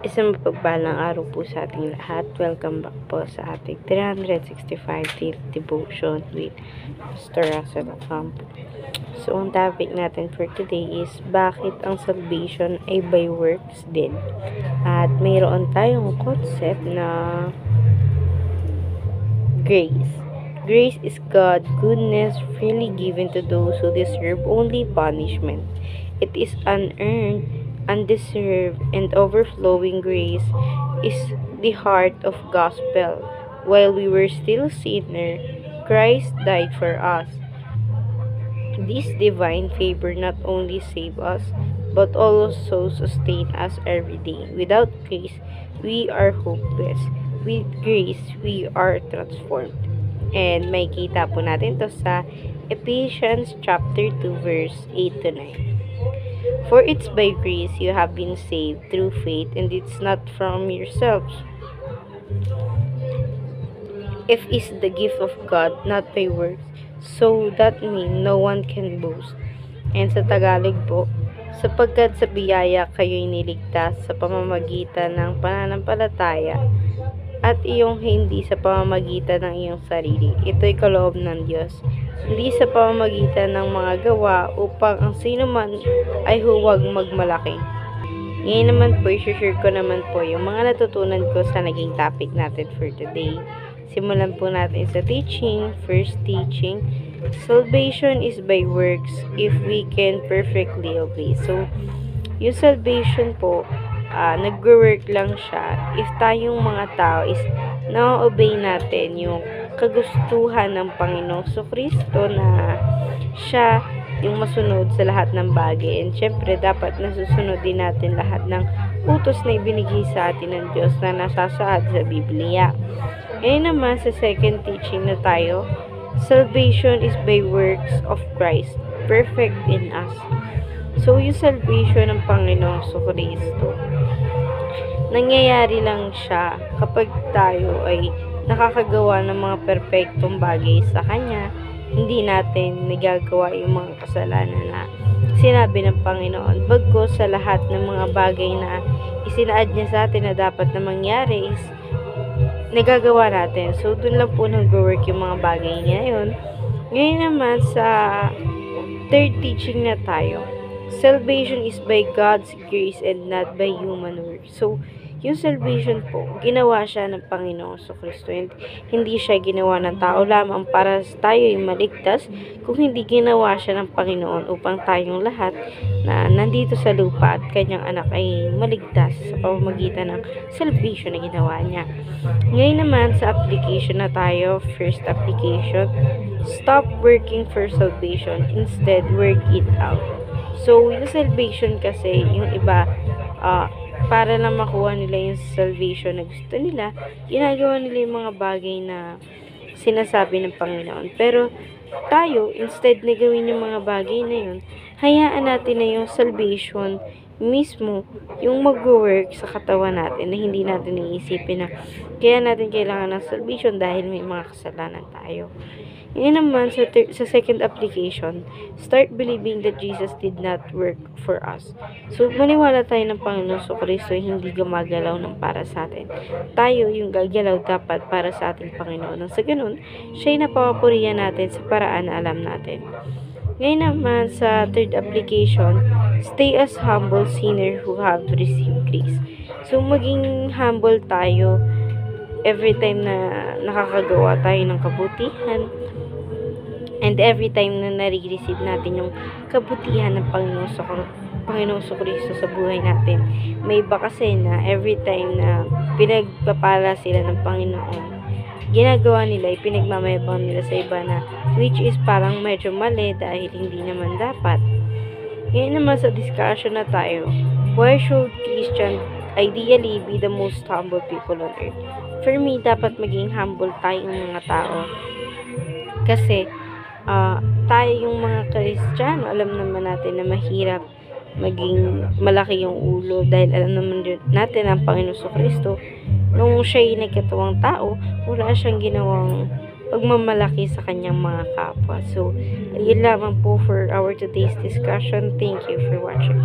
Isang mapagpalang araw po sa ating lahat. Welcome back po sa ating 365 Daily Devotion with Pastor Russell Ocampo. So, ang topic natin for today is bakit ang salvation ay by works din. At mayroon tayong concept na grace. Grace is God's goodness freely given to those who deserve only punishment. It is unearned, undeserved, and overflowing grace is the heart of gospel. While we were still sinners, Christ died for us. This divine favor not only saved us, but also sustain us every day. Without grace, we are hopeless. With grace, we are transformed. And may kita po natin to sa Ephesians chapter 2 verse 8 to 9. For it's by grace you have been saved through faith, and it's not from yourselves. If is the gift of God, not by works. So that means no one can boast. And sa Tagalog po, sapagkat sa biyaya kayo'y niligtas sa pamamagitan ng pananampalataya at iyong hindi sa pamamagitan ng iyong sarili. Ito'y kaloob ng Diyos, hindi sa pamamagitan ng mga gawa upang ang sino man ay huwag magmalaki. Ngayon naman po, i-share ko naman po yung mga natutunan ko sa naging topic natin for today. Simulan po natin sa teaching. First teaching, salvation is by works if we can perfectly obey. So, yung salvation po, nagwo-work lang siya if tayong mga tao is na-obey natin yung kagustuhan ng Panginoong Kristo na siya yung masunod sa lahat ng bagay. And syempre, dapat nasusunod din natin lahat ng utos na ibinigay sa atin ng Diyos na nasasaad sa Biblia. Ngayon naman, sa second teaching na tayo, salvation is by works of Christ, perfect in us. So, yung salvation ng Panginoong Kristo, nangyayari lang siya kapag tayo ay nakakagawa ng mga perpektong bagay sa Kanya. Hindi natin nagagawa yung mga kasalanan na sinabi ng Panginoon. Bagkus sa lahat ng mga bagay na isinaad niya sa atin na dapat na mangyari is nagagawa natin. So, dun lang po nag-work yung mga bagay ngayon. Ngayon naman sa third teaching na tayo, salvation is by God's grace and not by human work. So, yung salvation po, ginawa siya ng Panginoong Kristo. Hindi siya ginawa ng tao lamang para tayo ay maligtas, kung hindi ginawa siya ng Panginoon upang tayong lahat na nandito sa lupa at kanyang anak ay maligtas sa pamamagitan ng salvation na ginawa niya. Ngayon naman sa application na tayo, first application, stop working for salvation, instead work it out. So, yung salvation kasi, yung iba, para lang makuha nila yung salvation na gusto nila, ginagawa nila yung mga bagay na sinasabi ng Panginoon. Pero tayo, instead na gawin yung mga bagay na yun, hayaan natin na yung salvation mismo yung mag-work sa katawan natin na hindi natin iisipin na kaya natin kailangan ng salvation dahil may mga kasalanan tayo. Ngayon naman, sa second application, start believing that Jesus did not work for us. So, maniwala tayo ng Panginoon Kristo hindi gumagalaw ng para sa atin. Tayo yung gagalaw dapat para sa ating Panginoon. Nang sa ganun, siya'y napapurihan natin sa paraan na alam natin. Ngayon naman, sa third application, stay as humble sinner who have received grace. So, maging humble tayo every time na nakakagawa tayo ng kabutihan, and every time na nare-receive natin yung kabutihan ng Panginoong Kristo sa buhay natin. May iba kasi na every time na pinagpapala sila ng Panginoon, ginagawa nila, ipinagmamayabang nila sa iba na which is parang medyo mali dahil hindi naman dapat. Ngayon naman sa discussion na tayo, why should Christian ideally be the most humble people on earth? For me, dapat maging humble tayong mga tao. Kasi, tayo yung mga Kristiyano, alam naman natin na mahirap maging malaki yung ulo dahil alam naman natin ang Panginoon Kristo nung siya'y nagkatawang tao, wala siyang ginawang pagmamalaki sa kanyang mga kapwa. So, yun lamang po for our today's discussion. Thank you for watching.